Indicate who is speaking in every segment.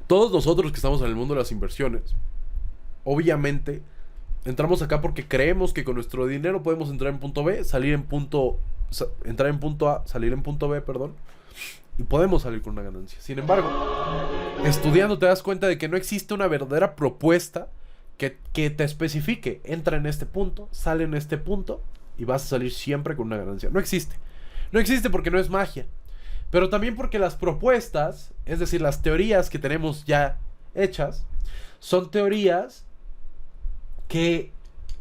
Speaker 1: Todos nosotros que estamos en el mundo de las inversiones, obviamente, entramos acá porque creemos que con nuestro dinero podemos entrar en punto B, entrar en punto A, salir en punto B, perdón, y podemos salir con una ganancia. Sin embargo, estudiando te das cuenta de que no existe una verdadera propuesta que te especifique. Entra en este punto, sale en este punto y vas a salir siempre con una ganancia. No existe. No existe porque no es magia. Pero también porque las propuestas, es decir, las teorías que tenemos ya hechas, son teorías que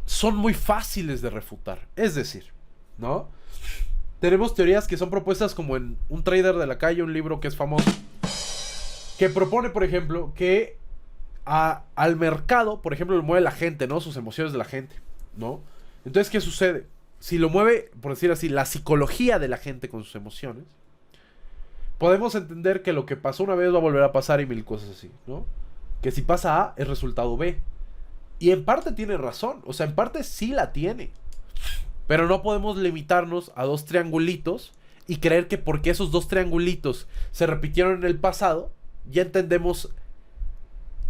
Speaker 1: son muy fáciles de refutar. Es decir, ¿no? Tenemos teorías que son propuestas como en Un trader de la calle, un libro que es famoso, que propone, por ejemplo, que al mercado, por ejemplo, lo mueve la gente, ¿no? Sus emociones de la gente, ¿no? Entonces, ¿qué sucede? Si lo mueve, por decir así, la psicología de la gente con sus emociones, podemos entender que lo que pasó una vez va a volver a pasar y mil cosas así, ¿no? Que si pasa A, es resultado B. Y en parte tiene razón, o sea, en parte sí la tiene. Pero no podemos limitarnos a dos triangulitos y creer que porque esos dos triangulitos se repitieron en el pasado, ya entendemos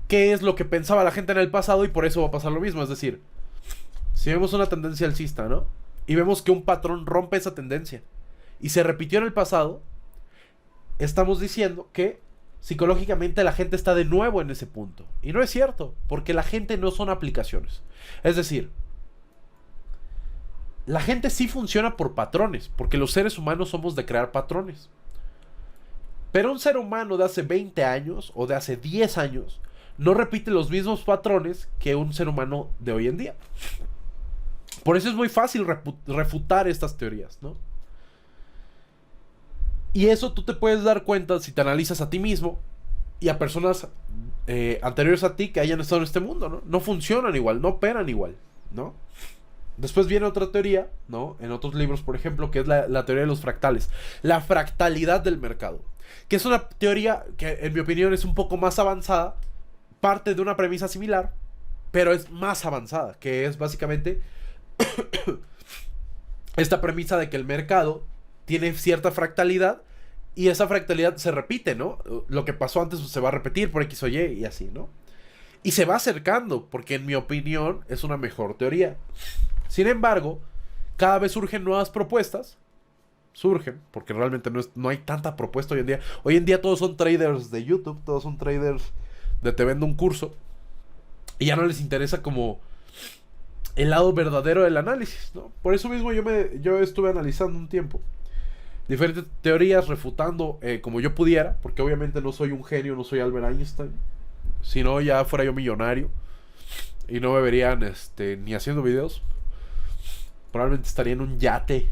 Speaker 1: qué es lo que pensaba la gente en el pasado y por eso va a pasar lo mismo. Es decir, si vemos una tendencia alcista, ¿no? Y vemos que un patrón rompe esa tendencia y se repitió en el pasado, estamos diciendo que psicológicamente la gente está de nuevo en ese punto. Y no es cierto, porque la gente no son aplicaciones. Es decir, la gente sí funciona por patrones, porque los seres humanos somos de crear patrones. Pero un ser humano de hace 20 años o de hace 10 años no repite los mismos patrones que un ser humano de hoy en día. Por eso es muy fácil refutar estas teorías, ¿no? Y eso tú te puedes dar cuenta si te analizas a ti mismo y a personas anteriores a ti que hayan estado en este mundo, ¿no? No funcionan igual, no operan igual, ¿no? Después viene otra teoría, ¿no? En otros libros, por ejemplo, que es la teoría de los fractales. La fractalidad del mercado. Que es una teoría que, en mi opinión, es un poco más avanzada. Parte de una premisa similar, pero es más avanzada. Que es básicamente esta premisa de que el mercado tiene cierta fractalidad y esa fractalidad se repite, ¿no? Lo que pasó antes se va a repetir por X o Y y así, ¿no? Y se va acercando, porque en mi opinión es una mejor teoría. Sin embargo, cada vez surgen nuevas propuestas. Surgen, porque realmente no hay tanta propuesta hoy en día. Hoy en día todos son traders de YouTube, todos son traders de te vendo un curso. Y ya no les interesa como el lado verdadero del análisis, ¿no? Por eso mismo yo estuve analizando un tiempo diferentes teorías, refutando como yo pudiera, porque obviamente no soy un genio, no soy Albert Einstein. Si no, ya fuera yo millonario y no me verían ni haciendo videos. Probablemente estaría en un yate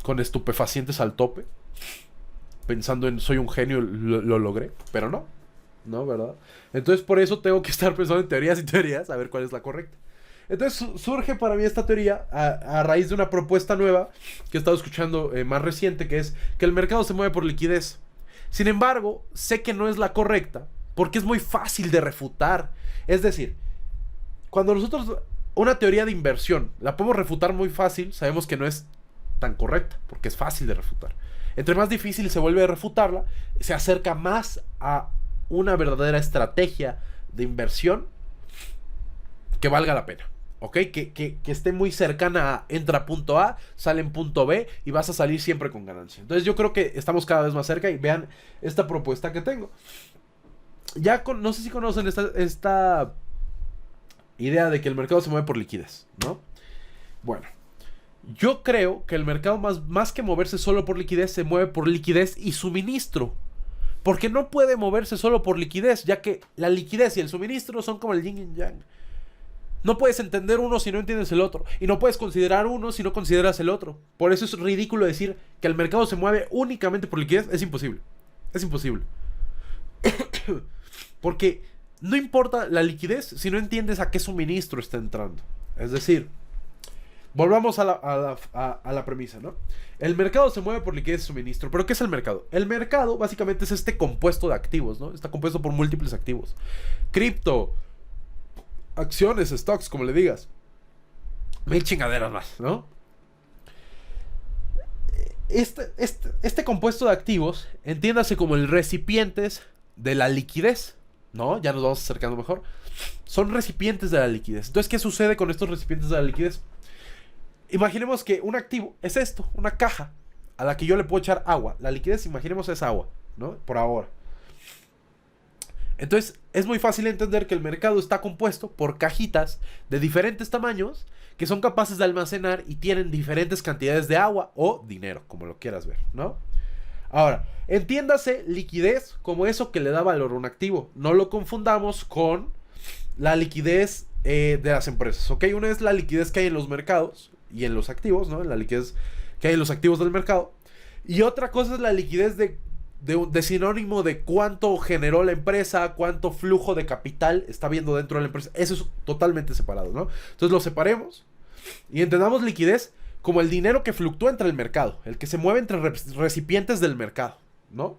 Speaker 1: con estupefacientes al tope, pensando en soy un genio, lo logré, pero no, ¿verdad? Entonces por eso tengo que estar pensando en teorías y teorías, a ver cuál es la correcta. Entonces surge para mí esta teoría a raíz de una propuesta nueva que he estado escuchando más reciente, que es que el mercado se mueve por liquidez. Sin embargo, sé que no es la correcta porque es muy fácil de refutar. Es decir, cuando nosotros una teoría de inversión la podemos refutar muy fácil, sabemos que no es tan correcta porque es fácil de refutar. Entre más difícil se vuelve a refutarla, se acerca más a una verdadera estrategia de inversión que valga la pena. ¿Ok? Que esté muy cercana a entra a punto A, sale en punto B y vas a salir siempre con ganancia. Entonces yo creo que estamos cada vez más cerca y vean esta propuesta que tengo. No sé si conocen esta idea de que el mercado se mueve por liquidez, ¿no? Bueno, yo creo que el mercado más que moverse solo por liquidez, se mueve por liquidez y suministro. Porque no puede moverse solo por liquidez, ya que la liquidez y el suministro son como el yin y yang. No puedes entender uno si no entiendes el otro. Y no puedes considerar uno si no consideras el otro. Por eso es ridículo decir que el mercado se mueve únicamente por liquidez. Es imposible. Es imposible. Porque no importa la liquidez si no entiendes a qué suministro está entrando. Es decir, volvamos a la premisa, ¿no? El mercado se mueve por liquidez y suministro. ¿Pero qué es el mercado? El mercado básicamente es este compuesto de activos, ¿no? Está compuesto por múltiples activos. Cripto, acciones, stocks, como le digas. Mil chingaderas más, ¿no? Este compuesto de activos, entiéndase como el recipientes de la liquidez, ¿no? Ya nos vamos acercando mejor. Son recipientes de la liquidez. Entonces, ¿qué sucede con estos recipientes de la liquidez? Imaginemos que un activo es esto, una caja a la que yo le puedo echar agua. La liquidez, imaginemos, es agua, ¿no? Por ahora. Entonces, es muy fácil entender que el mercado está compuesto por cajitas de diferentes tamaños que son capaces de almacenar y tienen diferentes cantidades de agua o dinero, como lo quieras ver, ¿no? Ahora, entiéndase liquidez como eso que le da valor a un activo. No lo confundamos con la liquidez de las empresas, ¿ok? Una es la liquidez que hay en los mercados y en los activos, ¿no? La liquidez que hay en los activos del mercado. Y otra cosa es la liquidez de sinónimo de cuánto generó la empresa, cuánto flujo de capital está viendo dentro de la empresa. Eso es totalmente separado, ¿no? Entonces lo separemos y entendamos liquidez como el dinero que fluctúa entre el mercado, el que se mueve entre recipientes del mercado, ¿no?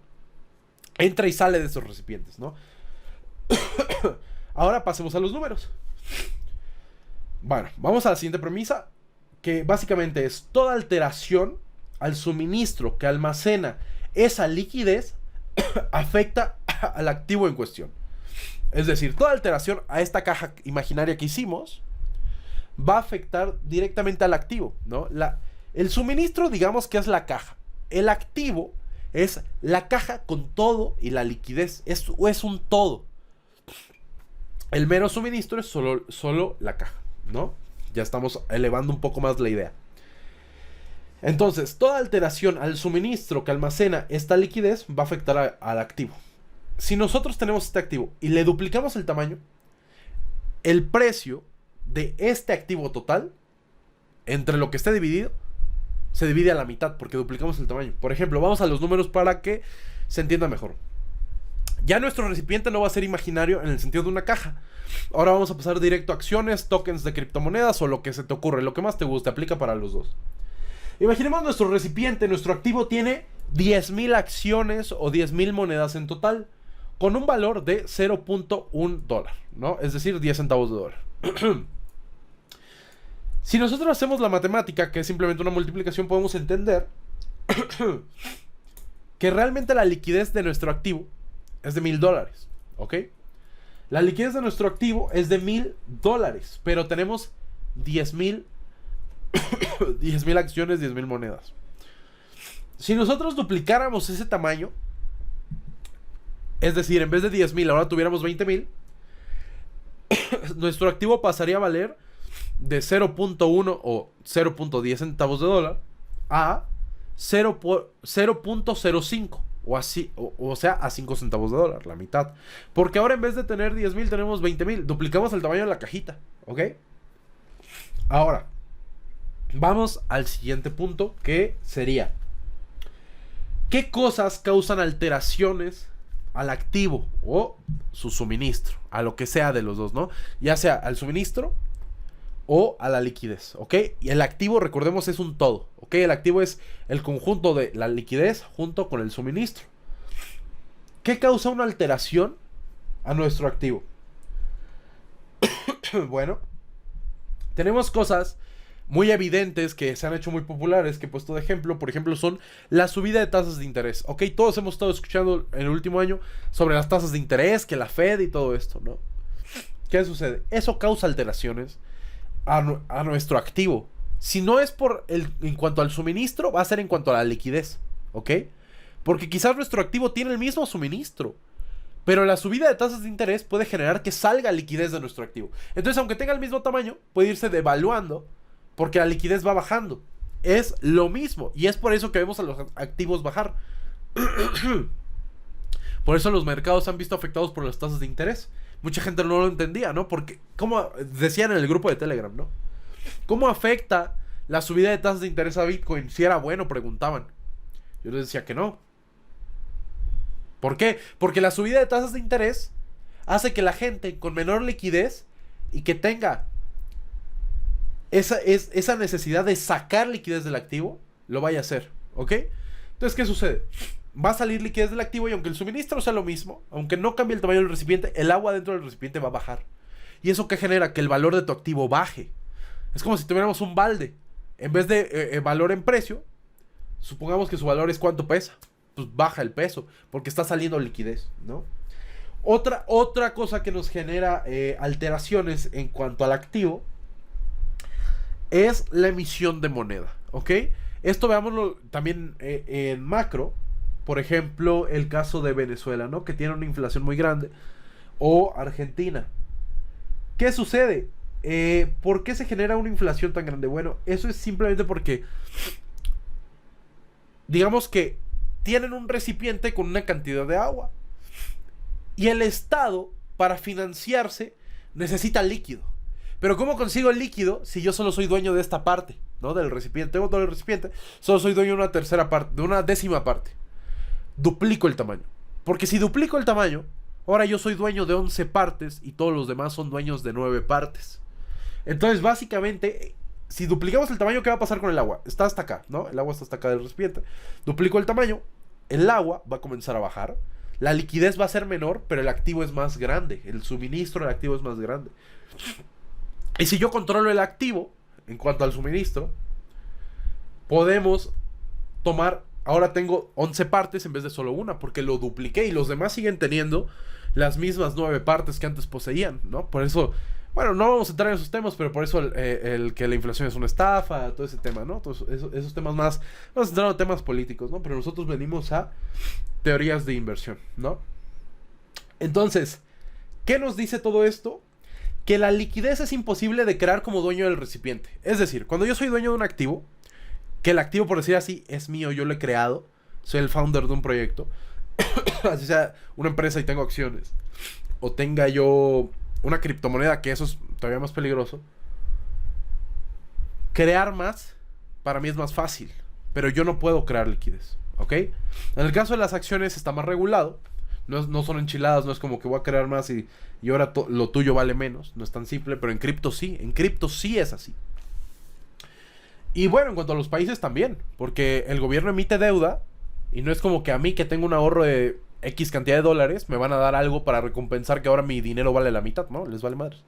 Speaker 1: Entra y sale de esos recipientes, ¿no? Ahora pasemos a los números. Bueno, vamos a la siguiente premisa, que básicamente es toda alteración al suministro que almacena esa liquidez afecta al activo en cuestión. Es decir, toda alteración a esta caja imaginaria que hicimos va a afectar directamente al activo, ¿no? El suministro, digamos que es la caja. El activo es la caja con todo y la liquidez. Es un todo. El mero suministro es solo la caja, ¿no? Ya estamos elevando un poco más la idea. Entonces, toda alteración al suministro que almacena esta liquidez va a afectar al activo. Si nosotros tenemos este activo y le duplicamos el tamaño, el precio de este activo total, entre lo que esté dividido, se divide a la mitad porque duplicamos el tamaño. Por ejemplo, vamos a los números para que se entienda mejor. Ya nuestro recipiente no va a ser imaginario en el sentido de una caja. Ahora vamos a pasar directo a acciones, tokens de criptomonedas o lo que se te ocurre, lo que más te guste, aplica para los dos. Imaginemos nuestro recipiente, nuestro activo tiene 10,000 acciones o 10,000 monedas en total, con un valor de $0.1, ¿no? Es decir, 10 centavos de dólar. Si nosotros hacemos la matemática, que es simplemente una multiplicación, podemos entender que realmente la liquidez de nuestro activo es de $1,000, ¿ok? La liquidez de nuestro activo es de $1,000, pero tenemos 10,000 acciones, 10,000 monedas. Si nosotros duplicáramos ese tamaño, es decir, en vez de 10,000 ahora tuviéramos 20,000, nuestro activo pasaría a valer de 0.1 o 0.10 centavos de dólar a 0.05 o así, o sea, a 5 centavos de dólar, la mitad. Porque ahora en vez de tener 10,000 tenemos 20,000. Duplicamos el tamaño de la cajita, ¿ok? Ahora, vamos al siguiente punto, que sería: ¿qué cosas causan alteraciones al activo o su suministro? A lo que sea de los dos, ¿no? Ya sea al suministro o a la liquidez, ¿ok? Y el activo, recordemos, es un todo, ¿ok? El activo es el conjunto de la liquidez junto con el suministro. ¿Qué causa una alteración a nuestro activo? Bueno, tenemos cosas muy evidentes que se han hecho muy populares, que he puesto de ejemplo, por ejemplo, son la subida de tasas de interés, ¿ok? Todos hemos estado escuchando en el último año sobre las tasas de interés, que la Fed y todo esto, ¿no? ¿Qué sucede? Eso causa alteraciones a nuestro activo. Si no es en cuanto al suministro, va a ser en cuanto a la liquidez, ¿ok? Porque quizás nuestro activo tiene el mismo suministro, pero la subida de tasas de interés puede generar que salga liquidez de nuestro activo. Entonces, aunque tenga el mismo tamaño, puede irse devaluando porque la liquidez va bajando. Es lo mismo, y es por eso que vemos a los activos bajar. Por eso los mercados se han visto afectados por las tasas de interés. Mucha gente no lo entendía, ¿no? Porque, como decían en el grupo de Telegram, ¿no? ¿Cómo afecta la subida de tasas de interés a Bitcoin? Si era bueno, preguntaban. Yo les decía que no. ¿Por qué? Porque la subida de tasas de interés hace que la gente con menor liquidez y que tenga esa necesidad de sacar liquidez del activo, lo vaya a hacer, ¿ok? Entonces, ¿qué sucede? Va a salir liquidez del activo y aunque el suministro sea lo mismo, aunque no cambie el tamaño del recipiente, el agua dentro del recipiente va a bajar. ¿Y eso qué genera? Que el valor de tu activo baje. Es como si tuviéramos un balde. En vez de valor en precio, supongamos que su valor es cuánto pesa. Pues baja el peso, porque está saliendo liquidez, ¿no? Otra cosa que nos genera alteraciones en cuanto al activo es la emisión de moneda, ¿ok? Esto veámoslo también en macro. Por ejemplo, el caso de Venezuela, ¿no? Que tiene una inflación muy grande. O Argentina. ¿Qué sucede? ¿Por qué se genera una inflación tan grande? Bueno, eso es simplemente porque, digamos que tienen un recipiente con una cantidad de agua. Y el Estado, para financiarse, necesita líquido. Pero ¿cómo consigo el líquido si yo solo soy dueño de esta parte, ¿no? Del recipiente. Tengo todo el recipiente, solo soy dueño de una tercera parte, de una décima parte. Duplico el tamaño. Porque si duplico el tamaño, ahora yo soy dueño de 11 partes y todos los demás son dueños de 9 partes. Entonces, básicamente, si duplicamos el tamaño, ¿qué va a pasar con el agua? Está hasta acá, ¿no? El agua está hasta acá del recipiente. Duplico el tamaño, el agua va a comenzar a bajar. La liquidez va a ser menor, pero el activo es más grande. El suministro del activo es más grande. Y si yo controlo el activo, en cuanto al suministro, podemos tomar... Ahora tengo 11 partes en vez de solo una, porque lo dupliqué y los demás siguen teniendo las mismas 9 partes que antes poseían, ¿no? Por eso, bueno, no vamos a entrar en esos temas, pero por eso el que la inflación es una estafa, todo ese tema, ¿no? Todos esos temas más, vamos a entrar en temas políticos, ¿no? Pero nosotros venimos a teorías de inversión, ¿no? Entonces, ¿qué nos dice todo esto? Que la liquidez es imposible de crear como dueño del recipiente. Es decir, cuando yo soy dueño de un activo, que el activo, por decir así, es mío, yo lo he creado, soy el founder de un proyecto, así sea una empresa y tengo acciones, o tenga yo una criptomoneda, que eso es todavía más peligroso, crear más, para mí es más fácil, pero yo no puedo crear liquidez, ¿ok? En el caso de las acciones está más regulado, no son enchiladas, no es como que voy a crear más y ahora lo tuyo vale menos, no es tan simple, pero en cripto sí es así. Y bueno, en cuanto a los países también, porque el gobierno emite deuda y no es como que a mí que tengo un ahorro de X cantidad de dólares me van a dar algo para recompensar que ahora mi dinero vale la mitad, ¿no? Les vale madres.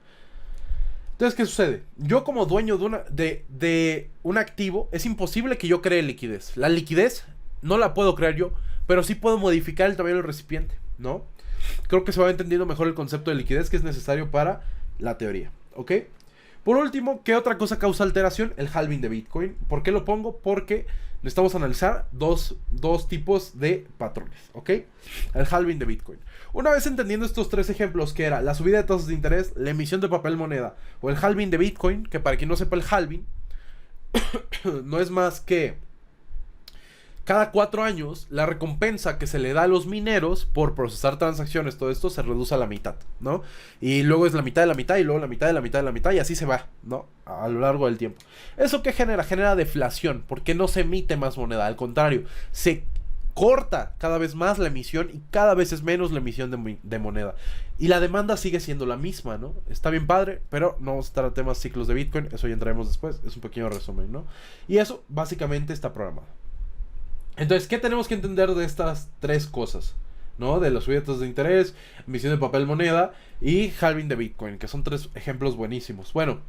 Speaker 1: Entonces, ¿qué sucede? Yo como dueño de un activo, es imposible que yo cree liquidez. La liquidez no la puedo crear yo, pero sí puedo modificar el tamaño del recipiente, ¿no? Creo que se va entendiendo mejor el concepto de liquidez que es necesario para la teoría, ¿ok? Por último, ¿qué otra cosa causa alteración? El halving de Bitcoin. ¿Por qué lo pongo? Porque necesitamos analizar dos tipos de patrones, ¿ok? El halving de Bitcoin. Una vez entendiendo estos tres ejemplos, que era la subida de tasas de interés, la emisión de papel moneda o el halving de Bitcoin, que para quien no sepa el halving, no es más que cada 4 años la recompensa que se le da a los mineros por procesar transacciones, todo esto se reduce a la mitad, ¿no? Y luego es la mitad de la mitad y luego la mitad de la mitad de la mitad y así se va, ¿no? A lo largo del tiempo. ¿Eso qué genera? Genera deflación, porque no se emite más moneda, al contrario, se corta cada vez más la emisión y cada vez es menos la emisión de moneda. Y la demanda sigue siendo la misma, ¿no? Está bien padre, pero no vamos a estar a temas ciclos de Bitcoin, eso ya entraremos después, es un pequeño resumen, ¿no? Y eso básicamente está programado. Entonces, ¿qué tenemos que entender de estas tres cosas? ¿No? De los subidas de interés, emisión de papel moneda y halving de Bitcoin, que son tres ejemplos buenísimos. Bueno,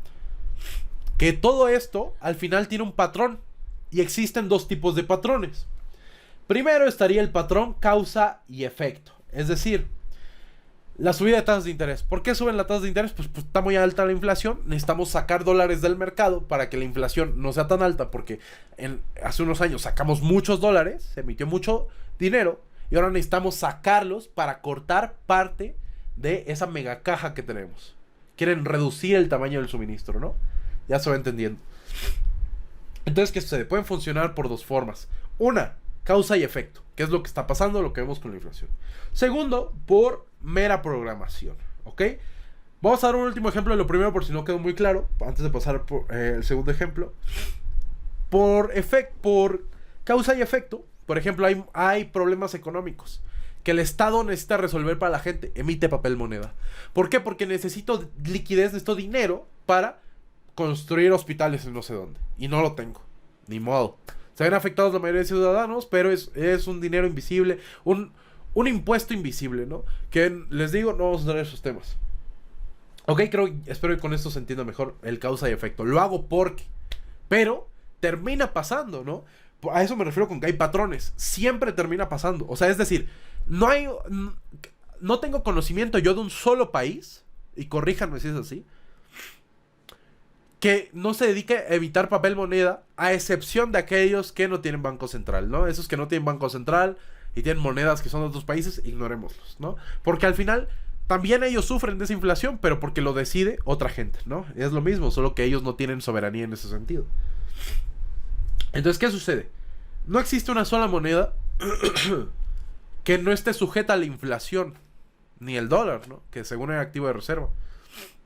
Speaker 1: que todo esto al final tiene un patrón y existen dos tipos de patrones. Primero estaría el patrón causa y efecto, es decir, la subida de tasas de interés. ¿Por qué suben las tasas de interés? Pues está muy alta la inflación. Necesitamos sacar dólares del mercado para que la inflación no sea tan alta. Porque hace unos años sacamos muchos dólares, se emitió mucho dinero. Y ahora necesitamos sacarlos para cortar parte de esa mega caja que tenemos. Quieren reducir el tamaño del suministro, ¿no? Ya se va entendiendo. Entonces, ¿qué sucede? Pueden funcionar por dos formas. Una, causa y efecto, que es lo que está pasando, lo que vemos con la inflación. Segundo, por mera programación, ¿ok? Vamos a dar un último ejemplo de lo primero por si no quedó muy claro, antes de pasar por el segundo ejemplo. Por causa y efecto, por ejemplo, hay problemas económicos que el Estado necesita resolver para la gente, emite papel moneda. ¿Por qué? Porque necesito liquidez, necesito dinero para construir hospitales en no sé dónde, y no lo tengo, ni modo. Se ven afectados la mayoría de ciudadanos, pero es un dinero invisible, un impuesto invisible, ¿no? Que les digo, no vamos a entrar en esos temas. Ok, espero que con esto se entienda mejor el causa y efecto. Lo hago porque, pero termina pasando, ¿no? A eso me refiero con que hay patrones. Siempre termina pasando. O sea, es decir, no no tengo conocimiento yo de un solo país, y corríjanme si es así, que no se dedique a evitar papel moneda, a excepción de aquellos que no tienen banco central, ¿no? Esos que no tienen banco central y tienen monedas que son de otros países, ignorémoslos, ¿no? Porque al final también ellos sufren de esa inflación, pero porque lo decide otra gente, ¿no? Es lo mismo, solo que ellos no tienen soberanía en ese sentido. Entonces, ¿qué sucede? No existe una sola moneda que no esté sujeta a la inflación, ni el dólar, ¿no? Que según el activo de reserva.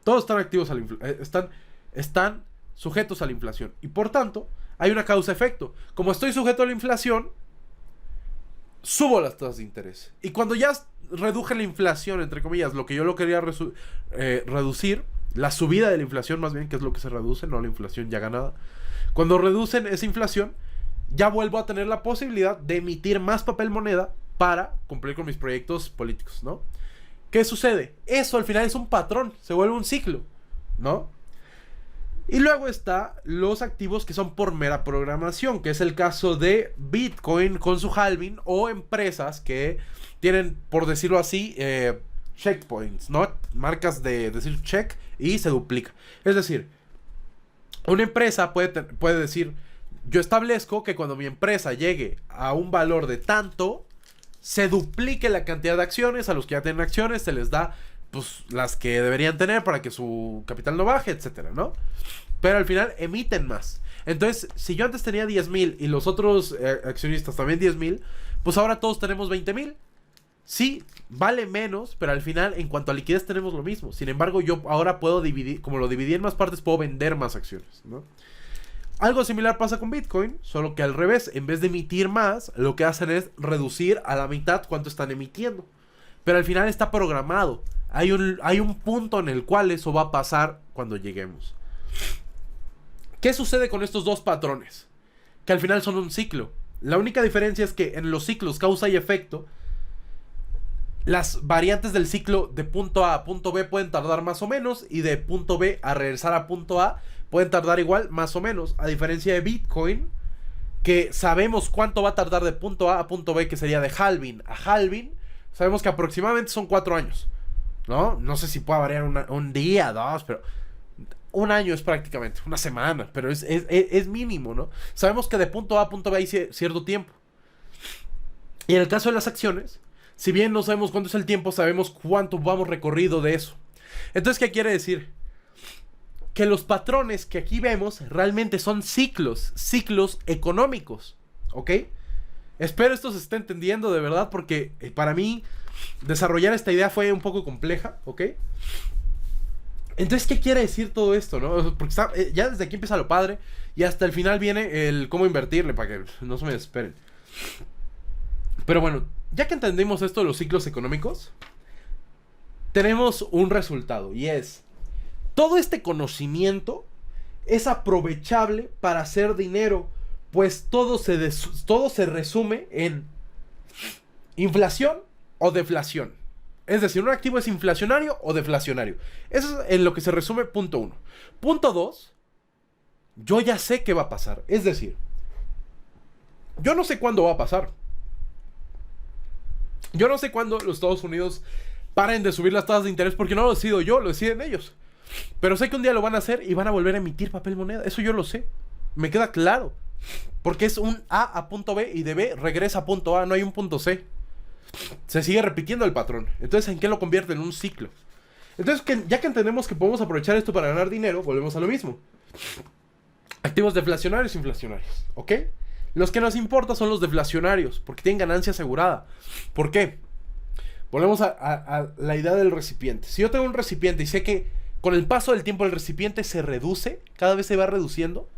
Speaker 1: Todos están activos a la están sujetos a la inflación. Y por tanto, hay una causa-efecto. Como estoy sujeto a la inflación, subo las tasas de interés. Y cuando ya reduje la inflación, entre comillas, lo que yo lo quería reducir, la subida de la inflación más bien, que es lo que se reduce, no la inflación ya ganada. Cuando reducen esa inflación, ya vuelvo a tener la posibilidad de emitir más papel moneda para cumplir con mis proyectos políticos, ¿no? ¿Qué sucede? Eso al final es un patrón, se vuelve un ciclo, ¿no? Y luego está los activos que son por mera programación, que es el caso de Bitcoin con su halving, o empresas que tienen, por decirlo así, checkpoints, ¿no? Marcas de decir check y se duplica. Es decir, una empresa puede decir, yo establezco que cuando mi empresa llegue a un valor de tanto, se duplique la cantidad de acciones. A los que ya tienen acciones se les da pues las que deberían tener para que su capital no baje, etcétera, ¿no? Pero al final emiten más. Entonces, si yo antes tenía 10,000 y los otros accionistas también 10,000, pues ahora todos tenemos 20,000. Sí, vale menos, pero al final, en cuanto a liquidez, tenemos lo mismo. Sin embargo, yo ahora puedo dividir, como lo dividí en más partes, puedo vender más acciones, ¿no? Algo similar pasa con Bitcoin, solo que al revés, en vez de emitir más, lo que hacen es reducir a la mitad cuánto están emitiendo. Pero al final está programado. Hay un punto en el cual eso va a pasar cuando lleguemos. ¿Qué sucede con estos dos patrones? Que al final son un ciclo. La única diferencia es que en los ciclos causa y efecto, las variantes del ciclo de punto A a punto B pueden tardar más o menos, y de punto B a regresar a punto A pueden tardar igual, más o menos. A diferencia de Bitcoin, que sabemos cuánto va a tardar de punto A a punto B, que sería de halving a halving. Sabemos que aproximadamente son 4 años, ¿no? No sé si pueda variar un día, 2, pero un año es prácticamente, una semana, pero es mínimo, ¿no? Sabemos que de punto A a punto B hay cierto tiempo. Y en el caso de las acciones, si bien no sabemos cuánto es el tiempo, sabemos cuánto vamos recorrido de eso. Entonces, ¿qué quiere decir? Que los patrones que aquí vemos realmente son ciclos económicos, ¿ok? Espero esto se esté entendiendo de verdad, porque para mí desarrollar esta idea fue un poco compleja, ¿ok? Entonces, ¿qué quiere decir todo esto, no? Porque ya desde aquí empieza lo padre, y hasta el final viene el cómo invertirle, para que no se me desesperen. Pero bueno, ya que entendimos esto de los ciclos económicos, tenemos un resultado, y es: todo este conocimiento es aprovechable para hacer dinero, pues todo se resume en inflación o deflación. Es decir, un activo es inflacionario o deflacionario. Eso es en lo que se resume punto 1. Punto 2, yo ya sé qué va a pasar. Es decir, yo no sé cuándo va a pasar. Yo no sé cuándo los Estados Unidos paren de subir las tasas de interés, porque no lo decido yo, lo deciden ellos. Pero sé que un día lo van a hacer y van a volver a emitir papel moneda. Eso yo lo sé. Me queda claro. Porque es un A a punto B y de B regresa a punto A. No hay un punto C. Se sigue repitiendo el patrón. Entonces, ¿en qué lo convierte? En un ciclo. Entonces, ya que entendemos que podemos aprovechar esto para ganar dinero, volvemos a lo mismo. Activos deflacionarios e inflacionarios, ¿ok? Los que nos importa son los deflacionarios, porque tienen ganancia asegurada. ¿Por qué? Volvemos a la idea del recipiente. Si yo tengo un recipiente y sé que con el paso del tiempo el recipiente se reduce, cada vez se va reduciendo,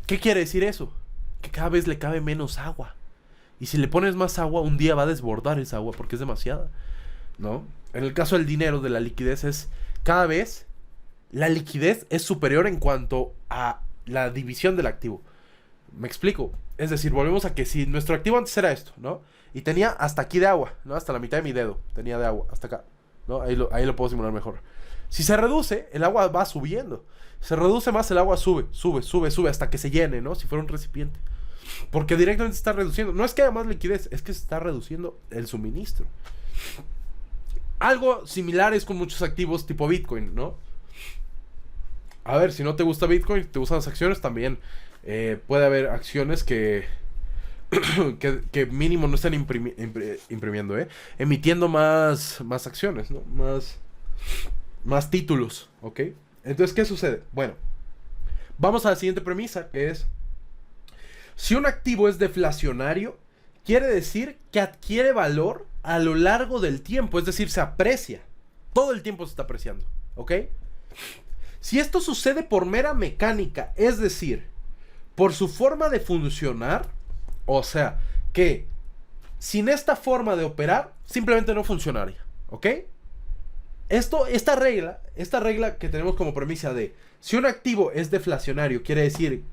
Speaker 1: ¿qué quiere decir eso? Que cada vez le cabe menos agua. Y si le pones más agua, un día va a desbordar esa agua porque es demasiada, ¿no? En el caso del dinero, de la liquidez, es cada vez la liquidez es superior en cuanto a la división del activo. ¿Me explico? Es decir, volvemos a que si nuestro activo antes era esto, ¿no? Y tenía hasta aquí de agua, ¿no? Hasta la mitad de mi dedo tenía de agua, hasta acá, ¿no? Ahí lo puedo simular mejor. Si se reduce, el agua va subiendo. Se reduce más, el agua sube hasta que se llene, ¿no? Si fuera un recipiente. Porque directamente se está reduciendo. No es que haya más liquidez, es que se está reduciendo el suministro. Algo similar es con muchos activos tipo Bitcoin, ¿no? A ver, si no te gusta Bitcoin, te gustan las acciones, también puede haber acciones que que mínimo no están imprimiendo, emitiendo más acciones, ¿no? Más títulos, ¿ok? Entonces, ¿qué sucede? Bueno, vamos a la siguiente premisa, que es: si un activo es deflacionario, quiere decir que adquiere valor a lo largo del tiempo, es decir, se aprecia. Todo el tiempo se está apreciando, ¿ok? Si esto sucede por mera mecánica, es decir, por su forma de funcionar, o sea, que sin esta forma de operar, simplemente no funcionaría, ¿ok? Esta regla que tenemos como premisa de si un activo es deflacionario, quiere decir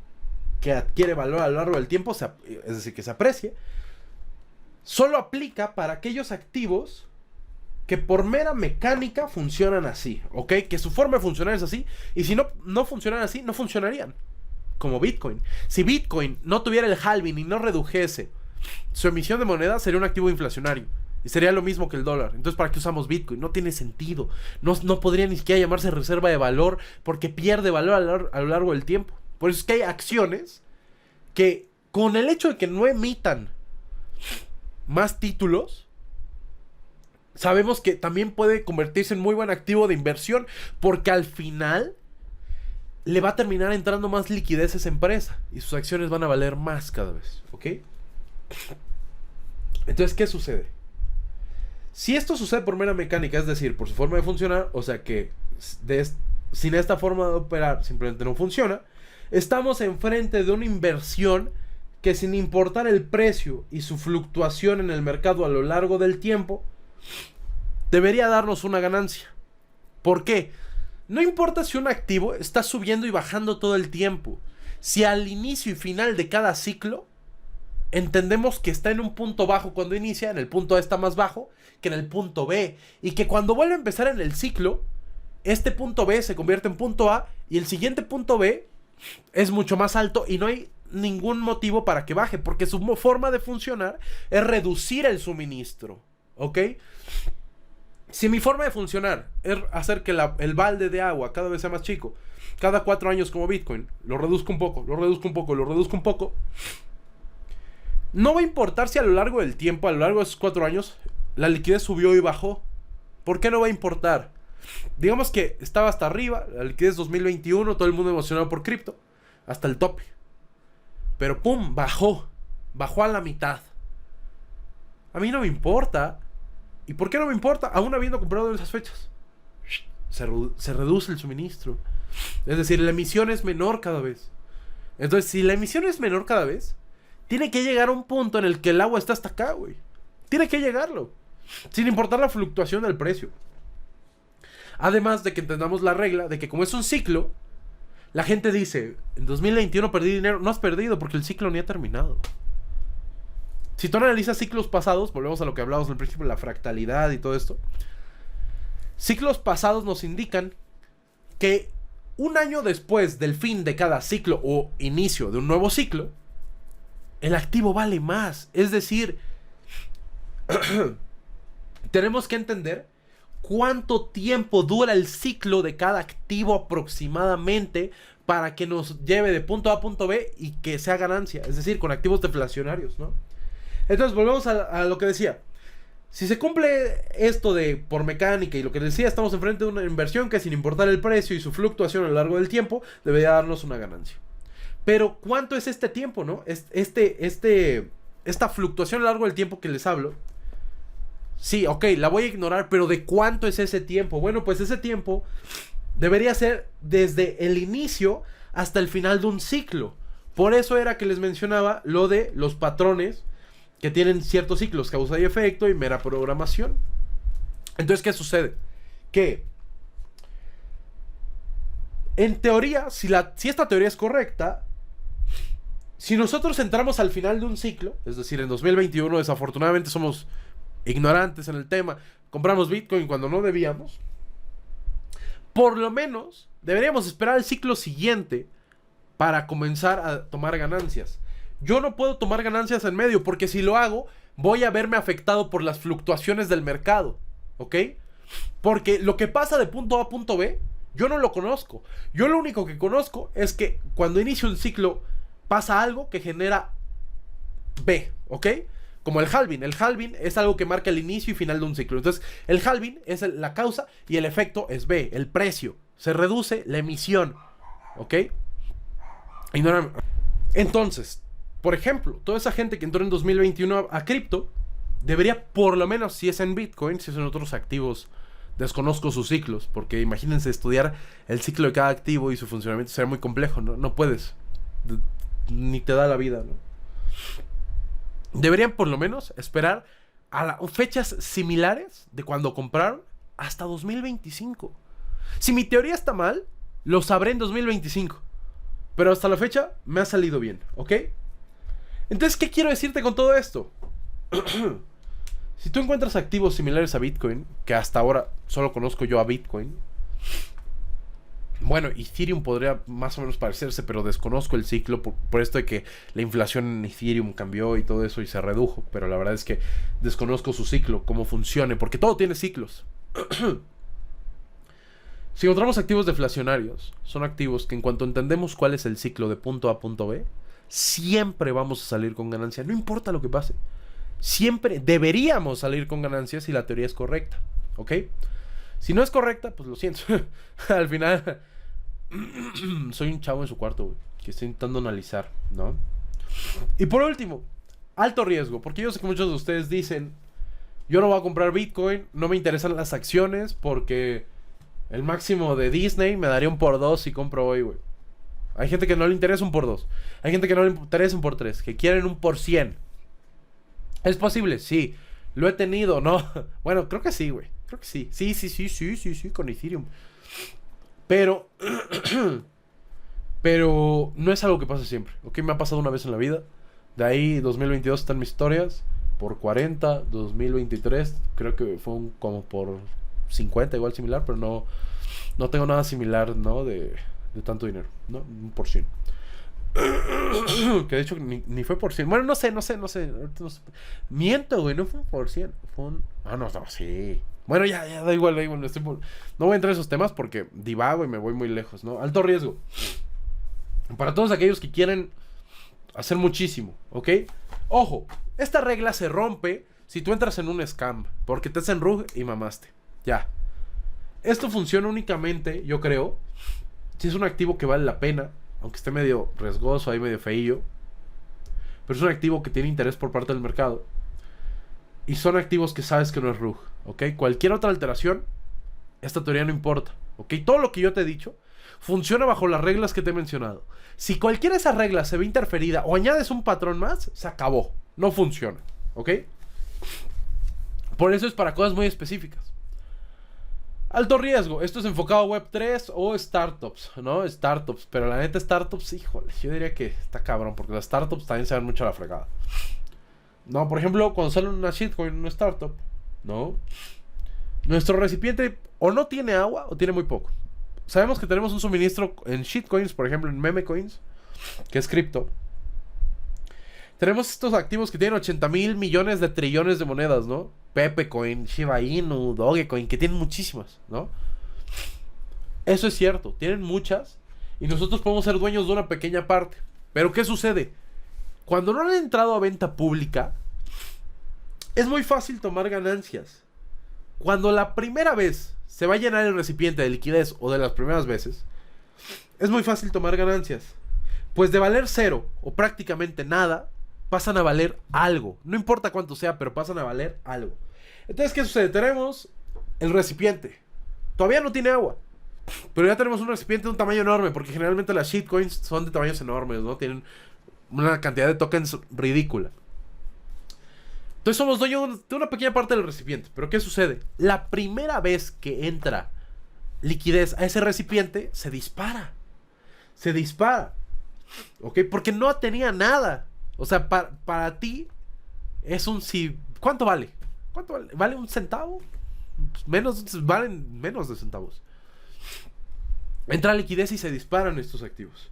Speaker 1: que adquiere valor a lo largo del tiempo, es decir, que se aprecie, solo aplica para aquellos activos que por mera mecánica funcionan así, ¿ok? Que su forma de funcionar es así, y si no funcionan así, no funcionarían. Como Bitcoin. Si Bitcoin no tuviera el halving y no redujese su emisión de moneda, sería un activo inflacionario. Y sería lo mismo que el dólar. Entonces, ¿para qué usamos Bitcoin? No tiene sentido. No podría ni siquiera llamarse reserva de valor, porque pierde valor a lo largo del tiempo. Por eso es que hay acciones que, con el hecho de que no emitan más títulos, sabemos que también puede convertirse en muy buen activo de inversión, porque al final le va a terminar entrando más liquidez a esa empresa y sus acciones van a valer más cada vez, ¿ok? Entonces, ¿qué sucede? Si esto sucede por mera mecánica, es decir, por su forma de funcionar, o sea que sin esta forma de operar simplemente no funciona, estamos enfrente de una inversión que, sin importar el precio y su fluctuación en el mercado a lo largo del tiempo, debería darnos una ganancia. ¿Por qué? No importa si un activo está subiendo y bajando todo el tiempo. Si al inicio y final de cada ciclo entendemos que está en un punto bajo cuando inicia, en el punto A está más bajo que en el punto B, y que cuando vuelve a empezar en el ciclo, este punto B se convierte en punto A y el siguiente punto B es mucho más alto y no hay ningún motivo para que baje, porque su forma de funcionar es reducir el suministro, ¿ok? Si mi forma de funcionar es hacer que el balde de agua cada vez sea más chico, cada 4 años como Bitcoin, lo reduzco un poco, lo reduzco un poco, lo reduzco un poco, no va a importar si a lo largo del tiempo, a lo largo de esos 4 años, la liquidez subió y bajó. ¿Por qué no va a importar? Digamos que estaba hasta arriba, la liquidez 2021, todo el mundo emocionado por cripto, hasta el tope. Pero pum, bajó a la mitad. A mí no me importa. ¿Y por qué no me importa? Aún habiendo comprado en esas fechas, se reduce el suministro. Es decir, la emisión es menor cada vez. Entonces, si la emisión es menor cada vez, tiene que llegar a un punto en el que el agua está hasta acá, güey. Tiene que llegarlo, sin importar la fluctuación del precio. Además de que entendamos la regla de que, como es un ciclo, la gente dice: en 2021 perdí dinero. No has perdido, porque el ciclo ni ha terminado. Si tú analizas ciclos pasados, volvemos a lo que hablábamos al principio, la fractalidad y todo esto. Ciclos pasados nos indican que un año después del fin de cada ciclo o inicio de un nuevo ciclo, el activo vale más. Es decir, tenemos que entender cuánto tiempo dura el ciclo de cada activo aproximadamente para que nos lleve de punto A a punto B y que sea ganancia. Es decir, con activos deflacionarios, ¿no? Entonces volvemos a lo que decía. Si se cumple esto de por mecánica y lo que decía, estamos enfrente de una inversión que, sin importar el precio y su fluctuación a lo largo del tiempo, debería darnos una ganancia. Pero ¿cuánto es este tiempo, no? Esta fluctuación a lo largo del tiempo que les hablo. Sí, ok, la voy a ignorar, pero ¿de cuánto es ese tiempo? Bueno, pues ese tiempo debería ser desde el inicio hasta el final de un ciclo. Por eso era que les mencionaba lo de los patrones que tienen ciertos ciclos, causa y efecto y mera programación. Entonces, ¿qué sucede? Que en teoría, si esta teoría es correcta, si nosotros entramos al final de un ciclo, es decir, en 2021 desafortunadamente somos ignorantes en el tema, compramos Bitcoin cuando no debíamos, por lo menos deberíamos esperar el ciclo siguiente para comenzar a tomar ganancias. Yo no puedo tomar ganancias en medio, porque si lo hago, voy a verme afectado por las fluctuaciones del mercado, ¿ok? Porque lo que pasa de punto A a punto B, yo no lo conozco. Yo lo único que conozco es que cuando inicia un ciclo pasa algo que genera B, ¿ok? Como el halving. El halving es algo que marca el inicio y final de un ciclo. Entonces, el halving es la causa y el efecto es B, el precio. Se reduce la emisión, ¿ok? Entonces, por ejemplo, toda esa gente que entró en 2021 a cripto debería, por lo menos, si es en Bitcoin, si es en otros activos, desconozco sus ciclos, porque imagínense estudiar el ciclo de cada activo y su funcionamiento será muy complejo, ¿no? No puedes, ni te da la vida, ¿no? Deberían por lo menos esperar a fechas similares de cuando compraron hasta 2025. Si mi teoría está mal, lo sabré en 2025. Pero hasta la fecha me ha salido bien, ¿ok? Entonces, ¿qué quiero decirte con todo esto? Si tú encuentras activos similares a Bitcoin, que hasta ahora solo conozco yo a Bitcoin. Bueno, Ethereum podría más o menos parecerse, pero desconozco el ciclo por esto de que la inflación en Ethereum cambió y todo eso y se redujo. Pero la verdad es que desconozco su ciclo, cómo funcione, porque todo tiene ciclos. Si encontramos activos deflacionarios, son activos que en cuanto entendemos cuál es el ciclo de punto A a punto B, siempre vamos a salir con ganancia, no importa lo que pase. Siempre deberíamos salir con ganancias si la teoría es correcta, ¿ok? Si no es correcta, pues lo siento. Al final, soy un chavo en su cuarto, güey, que está intentando analizar, ¿no? Y por último, alto riesgo, porque yo sé que muchos de ustedes dicen, yo no voy a comprar Bitcoin, no me interesan las acciones, porque el máximo de Disney me daría un por 2 si compro hoy, güey. Hay gente que no le interesa un por 2. Hay gente que no le interesa un por 3, que quieren un por 100. ¿Es posible? Sí. Lo he tenido, ¿no? Bueno, creo que sí, güey. Creo que sí. Sí, con Ethereum. Pero pero no es algo que pase siempre, ¿ok? Me ha pasado una vez en la vida. De ahí 2022 están mis historias. Por 40, 2023 creo que fue como por 50, igual similar, pero no tengo nada similar, ¿no? De tanto dinero, ¿no? Un por 100. Que de hecho ni fue por 100. Bueno, no sé. Miento, güey, no fue un por 100. Fue un... no, sí. Bueno, ya, da igual. No voy a entrar en esos temas porque divago y me voy muy lejos, ¿no? Alto riesgo. Para todos aquellos que quieren hacer muchísimo, ¿ok? Ojo, esta regla se rompe si tú entras en un scam, porque te hacen rug y mamaste. Ya. Esto funciona únicamente, yo creo, si es un activo que vale la pena, aunque esté medio riesgoso, ahí medio feillo, pero es un activo que tiene interés por parte del mercado. Y son activos que sabes que no es rug, ¿ok? Cualquier otra alteración, esta teoría no importa, ¿ok? Todo lo que yo te he dicho funciona bajo las reglas que te he mencionado. Si cualquiera de esas reglas se ve interferida o añades un patrón más, se acabó. No funciona, ¿ok? Por eso es para cosas muy específicas. Alto riesgo, esto es enfocado a Web3 o startups, ¿no? Startups, pero la neta startups, híjole, yo diría que está cabrón, porque las startups también se ven mucho a la fregada. No, por ejemplo, cuando sale una shitcoin, una startup, ¿no? Nuestro recipiente o no tiene agua o tiene muy poco. Sabemos que tenemos un suministro en shitcoins, por ejemplo en memecoins, que es cripto. Tenemos estos activos que tienen 80,000 millones de trillones de monedas, ¿no? Pepecoin, Shiba Inu, Dogecoin, que tienen muchísimas, ¿no? Eso es cierto, tienen muchas y nosotros podemos ser dueños de una pequeña parte. Pero ¿qué sucede? Cuando no han entrado a venta pública, es muy fácil tomar ganancias. Cuando la primera vez se va a llenar el recipiente de liquidez o de las primeras veces, es muy fácil tomar ganancias. Pues de valer cero o prácticamente nada, pasan a valer algo. No importa cuánto sea, pero pasan a valer algo. Entonces, ¿qué sucede? Tenemos el recipiente. Todavía no tiene agua, pero ya tenemos un recipiente de un tamaño enorme, porque generalmente las shitcoins son de tamaños enormes, ¿no? Tienen una cantidad de tokens ridícula. Entonces somos dueños de una pequeña parte del recipiente. Pero ¿qué sucede? La primera vez que entra liquidez a ese recipiente, se dispara. Se dispara. ¿Ok? Porque no tenía nada. O sea, para ti es un... ¿Cuánto vale? ¿Cuánto vale? ¿Vale un centavo? Valen menos de centavos. Entra liquidez y se disparan estos activos.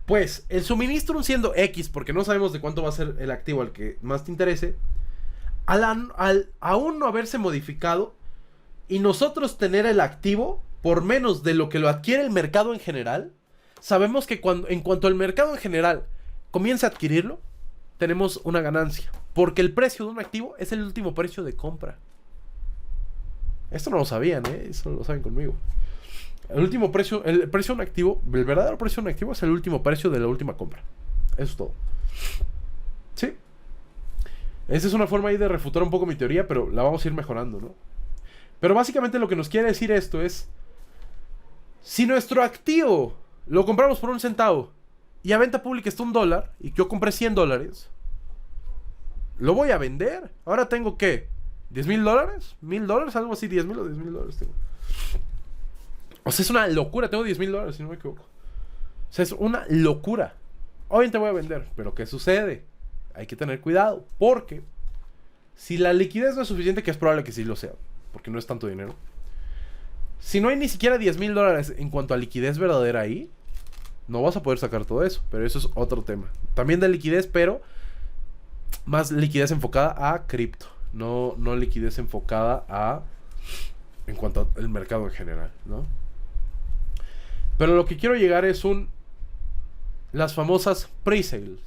Speaker 1: Pues el suministro siendo X, porque no sabemos de cuánto va a ser el activo al que más te interese, al aún no haberse modificado, y nosotros tener el activo por menos de lo que lo adquiere el mercado en general, sabemos que en cuanto el mercado en general comience a adquirirlo, tenemos una ganancia. Porque el precio de un activo es el último precio de compra. Esto no lo sabían, eso lo saben conmigo. El precio de un activo, el verdadero precio de un activo es el último precio de la última compra. Eso es todo. Sí. Esa es una forma ahí de refutar un poco mi teoría, pero la vamos a ir mejorando, ¿no? Pero básicamente lo que nos quiere decir esto es: si nuestro activo lo compramos por 1 centavo y a venta pública está $1 y yo compré $100, lo voy a vender. Ahora tengo, ¿qué? ¿$10,000? ¿$1,000? Algo así, $10,000 o $10,000 tengo. O sea, es una locura. Tengo $10,000, si no me equivoco. O sea, es una locura. Obviamente voy a vender, pero ¿qué sucede? Hay que tener cuidado, porque si la liquidez no es suficiente, que es probable que sí lo sea, porque no es tanto dinero. Si no hay ni siquiera $10,000 en cuanto a liquidez verdadera ahí, no vas a poder sacar todo eso. Pero eso es otro tema. También de liquidez, pero más liquidez enfocada a cripto. No liquidez enfocada a... en cuanto al mercado en general, ¿no? Pero lo que quiero llegar es las famosas pre-sales.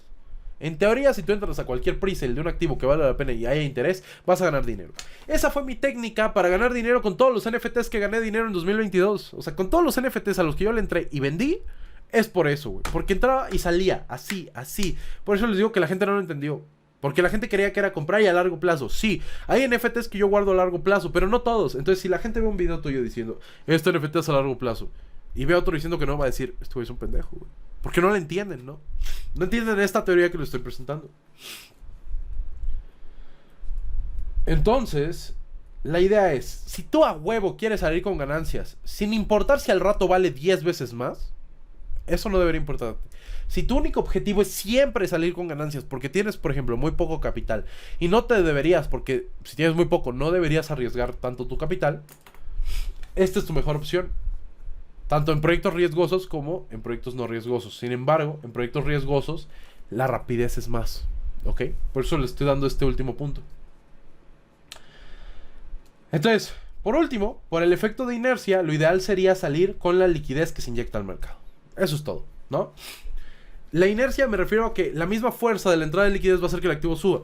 Speaker 1: En teoría, si tú entras a cualquier pre-sale de un activo que vale la pena y haya interés, vas a ganar dinero. Esa fue mi técnica para ganar dinero con todos los NFTs que gané dinero en 2022. O sea, con todos los NFTs a los que yo le entré y vendí, es por eso, güey. Porque entraba y salía así, así. Por eso les digo que la gente no lo entendió. Porque la gente creía que era comprar y a largo plazo. Sí, hay NFTs que yo guardo a largo plazo, pero no todos. Entonces, si la gente ve un video tuyo diciendo, este NFT es a largo plazo, y ve a otro diciendo que no, va a decir, este güey es un pendejo, güey. Porque no lo entienden, ¿no? No entienden esta teoría que les estoy presentando. Entonces, la idea es, si tú a huevo quieres salir con ganancias, sin importar si al rato vale 10 veces más, eso no debería importarte. Si tu único objetivo es siempre salir con ganancias porque tienes, por ejemplo, muy poco capital y no te deberías, porque si tienes muy poco, no deberías arriesgar tanto tu capital, esta es tu mejor opción. Tanto en proyectos riesgosos como en proyectos no riesgosos. Sin embargo, en proyectos riesgosos, la rapidez es más. ¿Ok? Por eso les estoy dando este último punto. Entonces, por último, por el efecto de inercia, lo ideal sería salir con la liquidez que se inyecta al mercado. Eso es todo, ¿no? La inercia me refiero a que la misma fuerza de la entrada de liquidez va a hacer que el activo suba.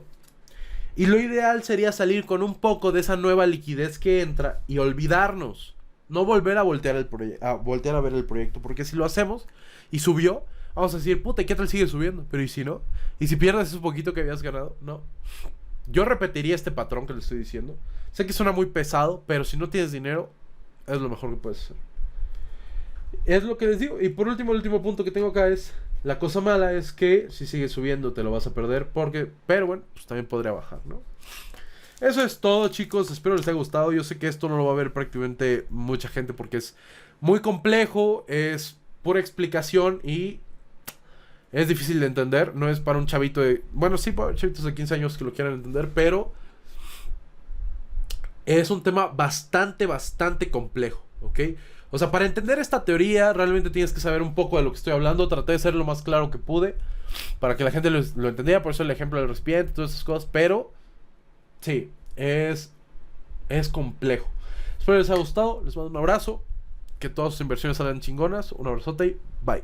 Speaker 1: Y lo ideal sería salir con un poco de esa nueva liquidez que entra y olvidarnos. No volver a voltear a ver el proyecto. Porque si lo hacemos y subió, vamos a decir, puta, ¿qué tal sigue subiendo? Pero ¿y si no? ¿Y si pierdes ese poquito que habías ganado? No. Yo repetiría este patrón que les estoy diciendo. Sé que suena muy pesado, pero si no tienes dinero, es lo mejor que puedes hacer. Es lo que les digo. Y por último, el último punto que tengo acá es... La cosa mala es que si sigue subiendo te lo vas a perder pero bueno, pues también podría bajar, ¿no? Eso es todo, chicos. Espero les haya gustado. Yo sé que esto no lo va a ver prácticamente mucha gente porque es muy complejo, es pura explicación y es difícil de entender. No es para un chavito de... Bueno, sí, para chavitos de 15 años que lo quieran entender, pero es un tema bastante complejo, ¿ok? O sea, para entender esta teoría realmente tienes que saber un poco de lo que estoy hablando. Traté de ser lo más claro que pude para que la gente lo entendiera. Por eso el ejemplo del recipiente, todas esas cosas. Pero sí, es complejo. Espero les haya gustado. Les mando un abrazo. Que todas sus inversiones salgan chingonas. Un abrazote y bye.